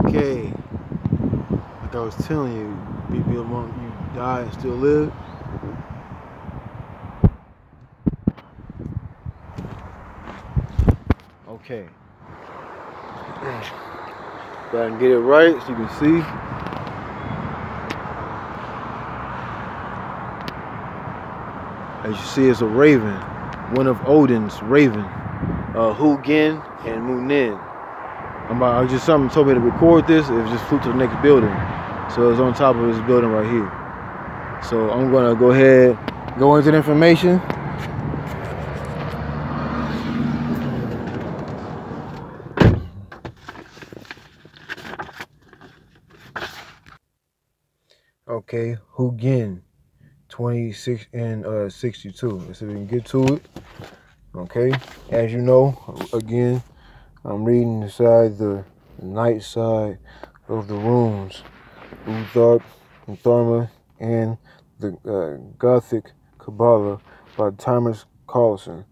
Okay, like I was telling you, be among you die and still live. Okay, but I can get it right so you can see. As you see, it's a raven, one of Odin's raven, Hugin and Munin. Something told me to record this. It just flew to the next building, so it's on top of this building right here. So I'm gonna go ahead, go into the information. Okay, Hugin, 26 and 62. Let's see if we can get to it. Okay, as you know, again, I'm reading inside the night side of the runes, Uthark, and Tharma, and the Gothic Kabbalah by Thomas Carlson.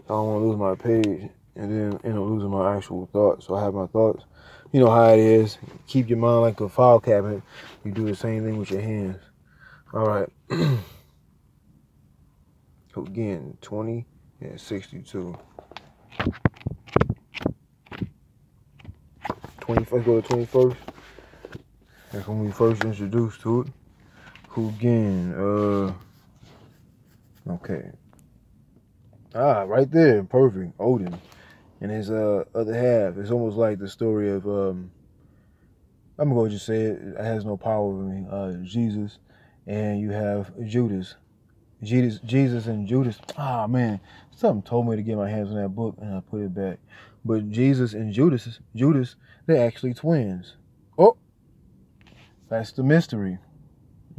I don't want to lose my page and then end up losing my actual thoughts. So I have my thoughts. You know how it is. Keep your mind like a file cabinet. You do the same thing with your hands. All right. Again, 20 and 62. 21st, go to 21st. That's when we first introduced to it. Hugin, okay. Right there, perfect. Odin and his other half. It's almost like the story of I'm gonna just say it has no power over me. Jesus, and you have Judas. Jesus and Judas. Man, something told me to get my hands on that book and I put it back. But Jesus and Judas, they're actually twins. Oh, that's the mystery.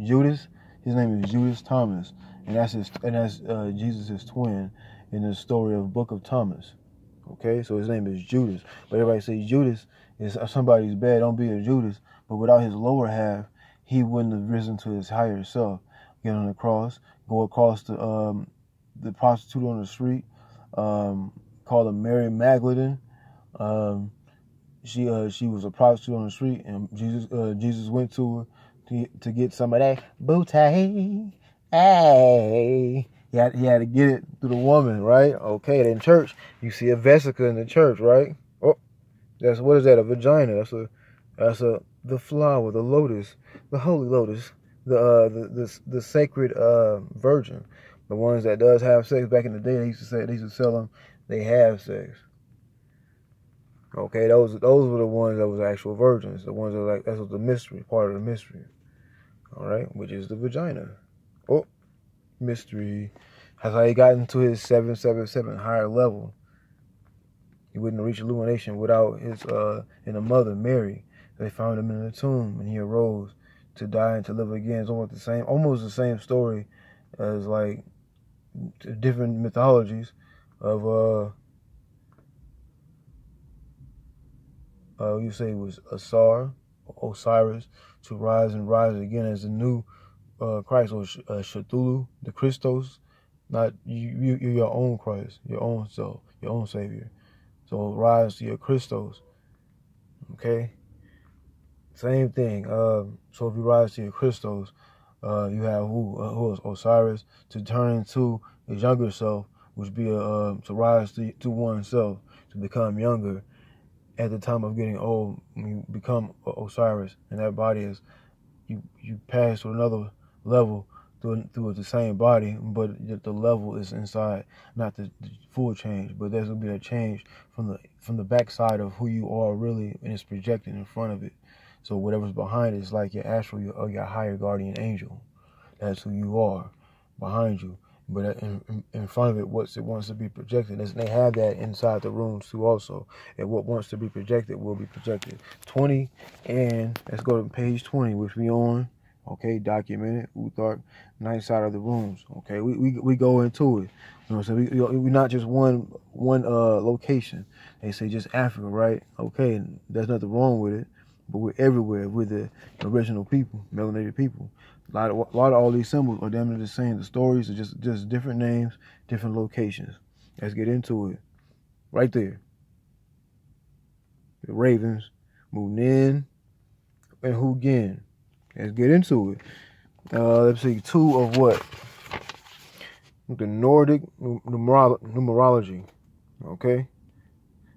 Judas, his name is Judas Thomas, and that's Jesus' twin in the story of Book of Thomas. Okay, so his name is Judas. But everybody says Judas is somebody's bad. Don't be a Judas. But without his lower half, he wouldn't have risen to his higher self. Get on the cross, go across the prostitute on the street, called her Mary Magdalene. She was a prostitute on the street, and Jesus went to her to get some of that booty. Hey, he had to get it through the woman, right? Okay, then in church, you see a vesica in the church, right? Oh, what is that? A vagina. That's the flower, the lotus, the holy lotus, the sacred virgin, the ones that does have sex. Back in the day, they used to sell them. They have sex. Okay, those were the ones that was actual virgins. The ones that were that was the mystery, part of the mystery. All right, which is the vagina. Oh, mystery. That's how he got into his 777 higher level. He wouldn't reach illumination without his and the mother Mary. They found him in the tomb, and he arose to die and to live again. It's almost the same story as like different mythologies of you say it was Osiris, to rise and rise again as the new Christ, or Cthulhu, the Christos. Not you're your own Christ, your own self, your own Savior. So rise to your Christos. Okay? Same thing. So if you rise to your Christos, you have who is Osiris, to turn into his younger self, which be to rise to oneself, to become younger at the time of getting old. When you become Osiris, and that body is you pass to another level through the same body, but the level is inside, not the full change. But there's gonna be a change from the backside of who you are really, and it's projected in front of it. So whatever's behind it is like your astral or your higher guardian angel. That's who you are behind you. But in front of it, what it wants to be projected, and they have that inside the rooms too also. And what wants to be projected will be projected. 20, and let's go to page 20, which we on. Okay, documented, Uthark, night side of the rooms. Okay, we go into it. You know what I'm saying? We're not just one location. They say just Africa, right? Okay, there's nothing wrong with it, but we're everywhere. We're the original people, melanated people. A lot of all these symbols are damn near the same. The stories are just different names, different locations. Let's get into it. Right there. The ravens, Munin, and Hugin. Let's get into it. Let's see, 2 of what? The Nordic numerology. Okay?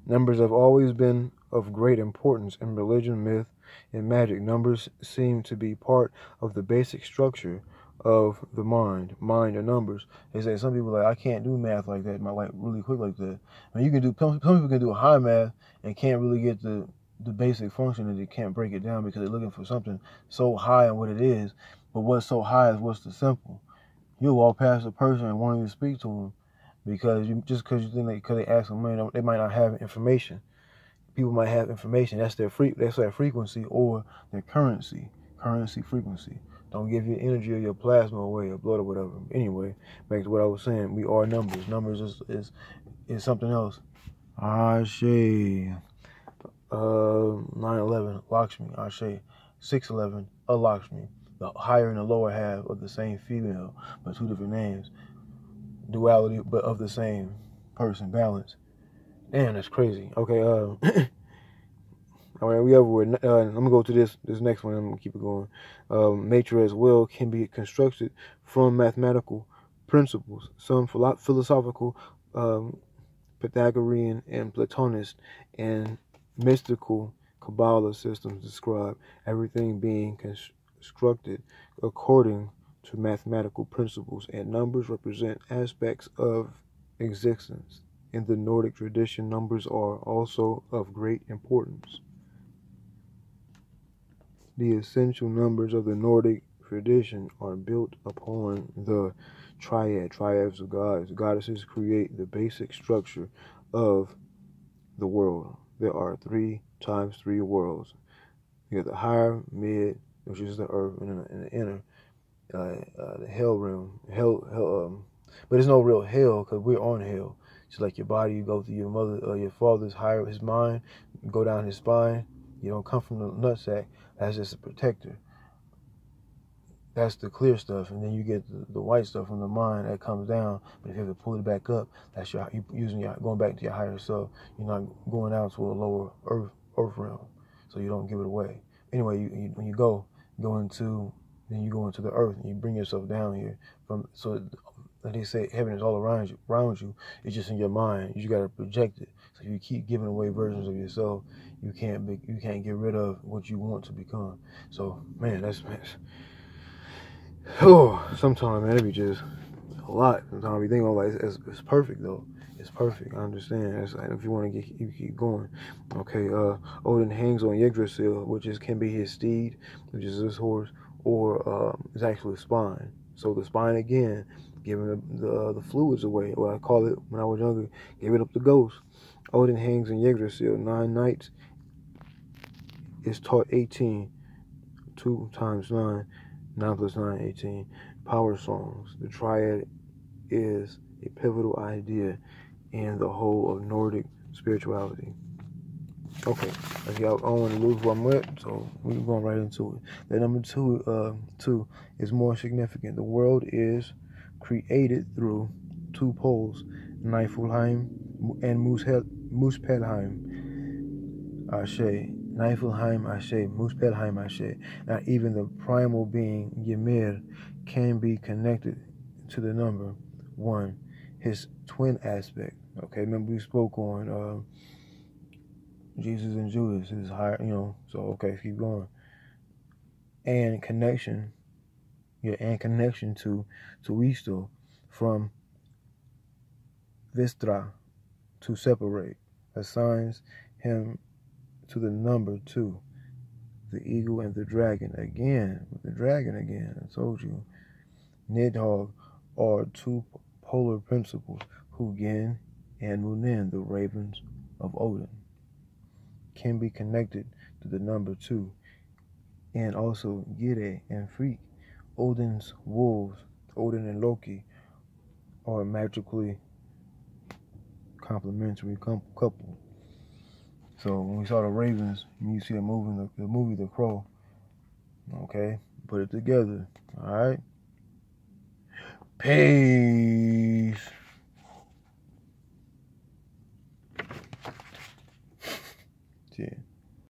Numbers have always been of great importance in religion, myth, and magic. Numbers seem to be part of the basic structure of the mind and numbers. They say some people I can't do math like that, really quick like that. I mean, you can do, some people can do high math and can't really get the basic function, and they can't break it down because they're looking for something so high in what it is. But what's so high is what's the simple. You'll walk past a person and won't even speak to them because you think because they ask them money, they might not have information. People might have information. That's their frequency or their currency frequency. Don't give your energy or your plasma away, or blood or whatever. Anyway, back to what I was saying. We are numbers. Numbers is something else. Ashe. 9/11, Lakshmi. Ashe. 6/11, Lakshmi. The higher and the lower half of the same female, but 2 different names. Duality, but of the same person. Balance. Damn, that's crazy. Okay, all right, we over with. I'm gonna go to this next one. I'm gonna keep it going. Nature as well can be constructed from mathematical principles. Some philosophical, Pythagorean and Platonist and mystical Kabbalah systems describe everything being constructed according to mathematical principles, and numbers represent aspects of existence. In the Nordic tradition, numbers are also of great importance. The essential numbers of the Nordic tradition are built upon the triads of gods. Goddesses create the basic structure of the world. There are 3 times 3 worlds. You have the higher, mid, which is the earth, and the inner, the hell realm. But there's no real hell because we're on hell. Just like your body, you go through your father's higher, his mind, you go down his spine. You don't come from the nutsack. That's just a protector. That's the clear stuff, and then you get the white stuff from the mind that comes down. But if you have to pull it back up, that's going back to your higher self. You're not going out to a lower earth realm, so you don't give it away. Anyway, when you go into the earth, and you bring yourself down here like they say, heaven is all around you. It's just in your mind. You got to project it. So if you keep giving away versions of yourself, you can't get rid of what you want to become. So man, sometimes man, it be just a lot. Sometimes you think like it's perfect though. It's perfect. I understand. It's like if you want to keep going. Okay. Odin hangs on Yggdrasil, which can be his steed, which is his horse, or it's actually spine. So the spine again, giving the fluids away. What I call it when I was younger, gave it up to ghosts. Odin hangs in Yggdrasil. 9 nights is taught 18. 2 times 9. 9 plus 9, 18. Power songs. The triad is a pivotal idea in the whole of Nordic spirituality. Okay, I don't want to lose where I'm at, so we're going right into it. The number 2 is more significant. The world is created through 2 poles, Niflheim and Muspelheim. Ashe. Niflheim, Ashe. Muspelheim, Ashe. Not even the primal being, Ymir, can be connected to the number 1, his twin aspect. Okay, remember we spoke on Jesus and Judas, his higher, so okay, keep going. And connection to Isto, from Vistra, to separate, assigns him to the number 2, the eagle and the dragon. Again, I told you. Nidhogg are 2 polar principles, Hugin and Munin, the ravens of Odin, can be connected to the number 2, and also Gide and Freak, Odin's wolves. Odin and Loki are a magically complementary couple. So when we saw the ravens, you see the movie The Crow. Okay, put it together. All right. Peace. Yeah.